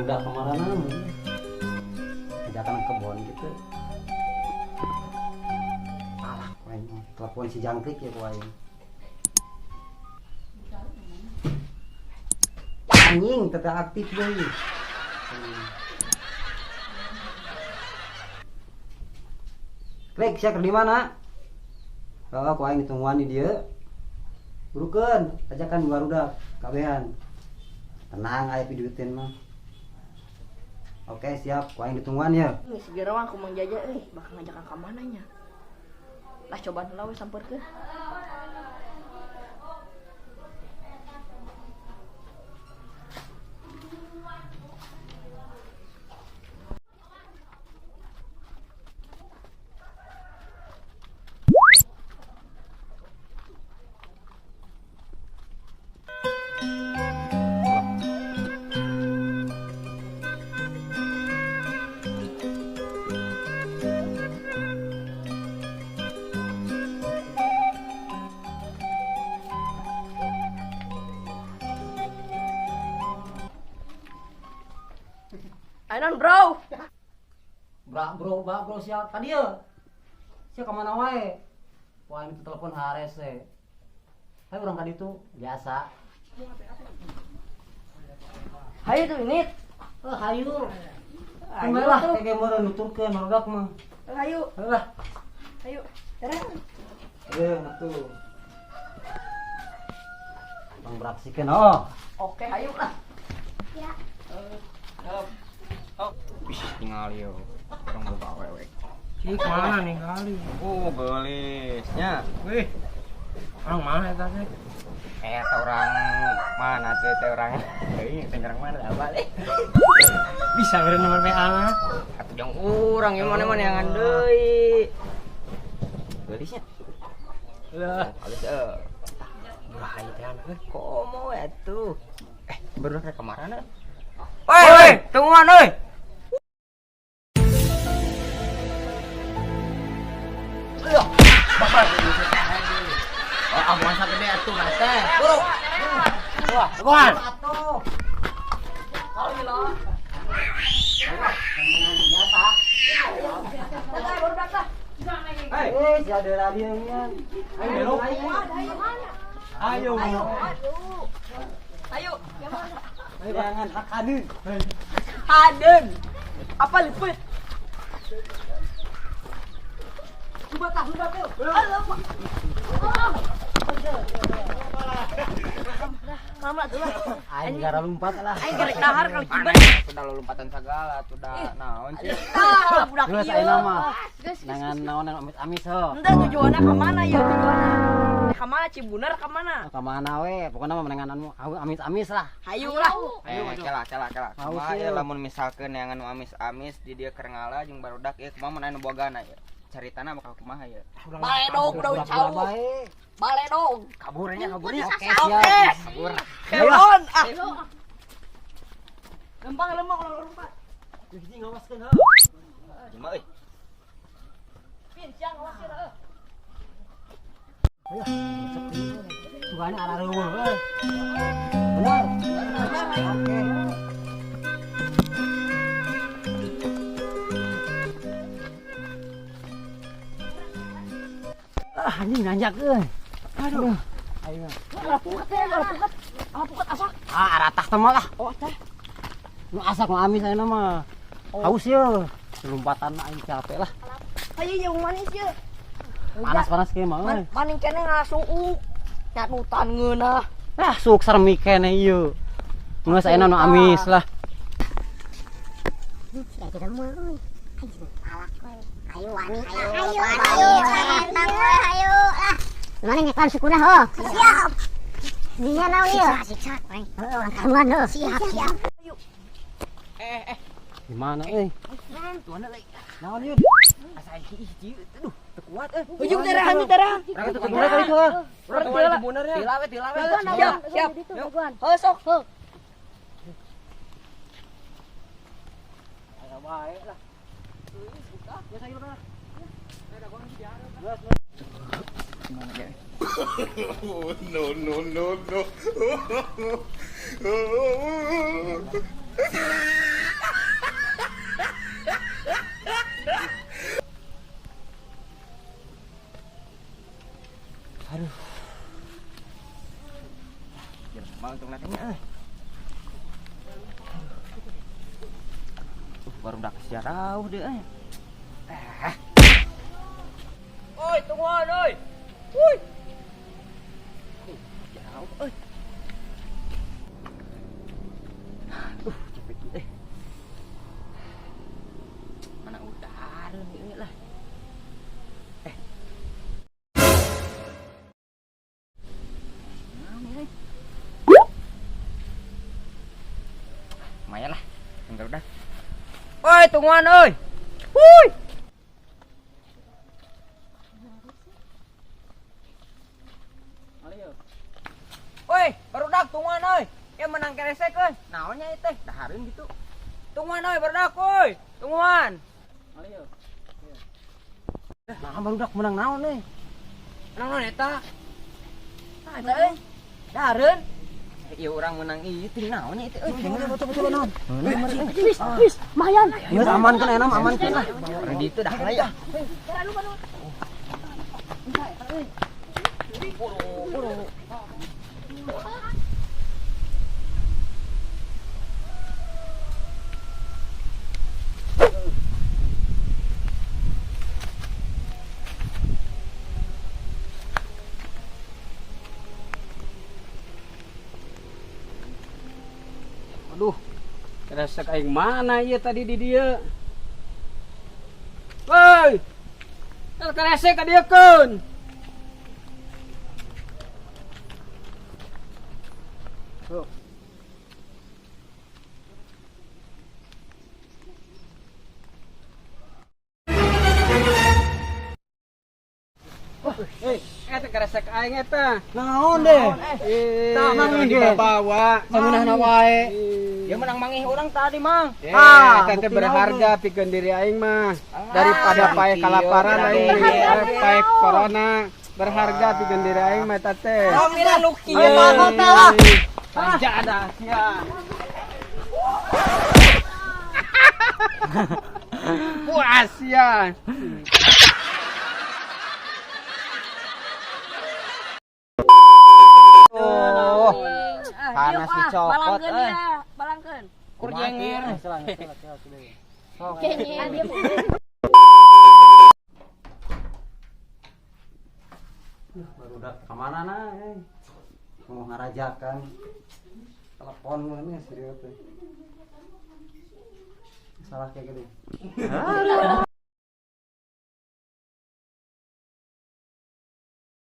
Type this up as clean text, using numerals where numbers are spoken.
barudak kemarin ajakan kebon gitu. Alah koin telepon si jangkrik ya koin. Anjing tetap aktif deh. Klik siapa di mana? Oh, koin ditungguan di dia. Burukeun, ajakan barudak kabehan. Tenang aya pidueutin mah. Oke, siap. Koin ditungguan ya. Geus segera mah aku mang Jaja bakal ngajakan ka mananya. Lah coba heula we sampeurkeun. Ainon bro. Bro siap. Tadi ya. Siap kemana wae? Wah, ini telepon hares we. Hai urang tadi tuh biasa. Hayu tuh ini. Hayu. Lah, kayak meureun nuturkeun barudak mah. Hayu. Heulah. Hayu. Terang. Atuh. Bang beraksikan Oke, hayu lah. Ya. Wih, tinggal yo. Orang bawa wewe. Cik mana nih kali? Oh, gelisnya. Wih, orang mana eta teh? Orang mana teh orang? Heuh, tenggerang mana apa leh? Bisa beren nomor PA mah. Atuh jeung urang ieu mana-mana yang deui. Gelisnya. Lah, Gelis bahaya teh anak euy. komo atuh. Baru rek kemana? Woi, tungguan euy. Oh, masa gede atuh teh. Buru. Wah, tungguan. Si ada radionya. Ayo, ayo. Hayu. Jangan hak hadir. Haden. Apa lipet? Subat tuh. Lama tuh lah. Aing gara lompat lah. Aing gerek dahar kalau ciban. Sudah lompatan segala, sudah naon sih? Budak Geus ieu. ayeuna mah. Nangan naonan amis ho. Ente tujuannya ke mana ya tujuannya? Ke mana Cibunar ke mana? Ka mana we? Pokona mah menengananmu amis-amis lah. Hayu lah. Cela. Haus Kumaha ieu. ya lamun misalkeun yang anu amis-amis di dieu keur ngala jeung barudak ieu kumaha mun anu bogana ya. Caritana bakal kumaha ya? Bale dong, daun cau. Bae. Bale dong. Kaburnya. Oke, Oke. siap. Kabur. Kelon. Gampang lemah kalau lompat. Hiji ngawaskeun ha. Cuma euy. Pincang awasin heuh. Ayo. Tuane arah reueuh euy. Benar. Oke. Anjing nanjak euy. Aduh. Ayo. Pukat asak. Arah tah teh mah lah. Oh, teh. Nu asak nu amis ayeuna mah. Haus yeuh. Lompatan aing capek lah. Hayu yang manis ya. Panas-panas kieu mah euy. Maning kene ngasuu. Nyatutan ngeunah. Lah suk saremi keneh ieu. Geus ayeuna nu amis lah. Ya kita mau. Ayo wani. Ayo lah. Mana nyekan sukunah ho? Siap. Dia naon ieu? Siksa. Orang karuan ho. Siap. Di mana euy? Tuana leuy. Naon ieu? Asa hiji aduh teu kuat euy. Ujung darah darah. Raka teu kumaha kali tuh. Urang kumaha sebenarnya? Tilawe. Siap. Heuh sok. Heuh. Aya bae lah. Ya sayurna. No. Aduh. Jangan mau untuk nantinya baru udah kesia jauh deh Oi, tungguan oi. Woi. Jauh oi. Cepet mana udara ini lah. Lumayan lah, tinggal udah. Oi, tungguan oi. Wuih. Woi, barudak tungguan oi. Ya menang keresek euy. Naonnya ieu teh? Dahareun gitu. Tungguan oi, barudak euy. Tungguan. Nah, barudak menang naon euy? Menang naon eta? Ada euy. Dahareun. Ieu urang menang ieu teh naonnya ieu euy. Betul naon? Wis, mayan. Geus aman kan enam aman kan lah. Urang ditu dah aya. Aduh, keresek aing mana ieu tadi di dieu? Woi, keresek ka dieu keun. Tuh. Eta keresek aing eta. Naon deh? Tah mangih dibawa. Samunahna wae. Dia menang mangih orang tadi, Mang. Eta teh bukti berharga pikeun diri aing mah. Daripada pae kalaparan aing pae corona. Berharga pikeun diri aing mah eta teh. Mira lu kieu. Aja ada sia. Puas ya. Oh, panas di cokot Balangkeun euy. ya, balangkeun. Kur jengir. Kenging. Barudak ka mana na? Mau ngarajakan. Telepon mana serius teh. Salah kayak gini.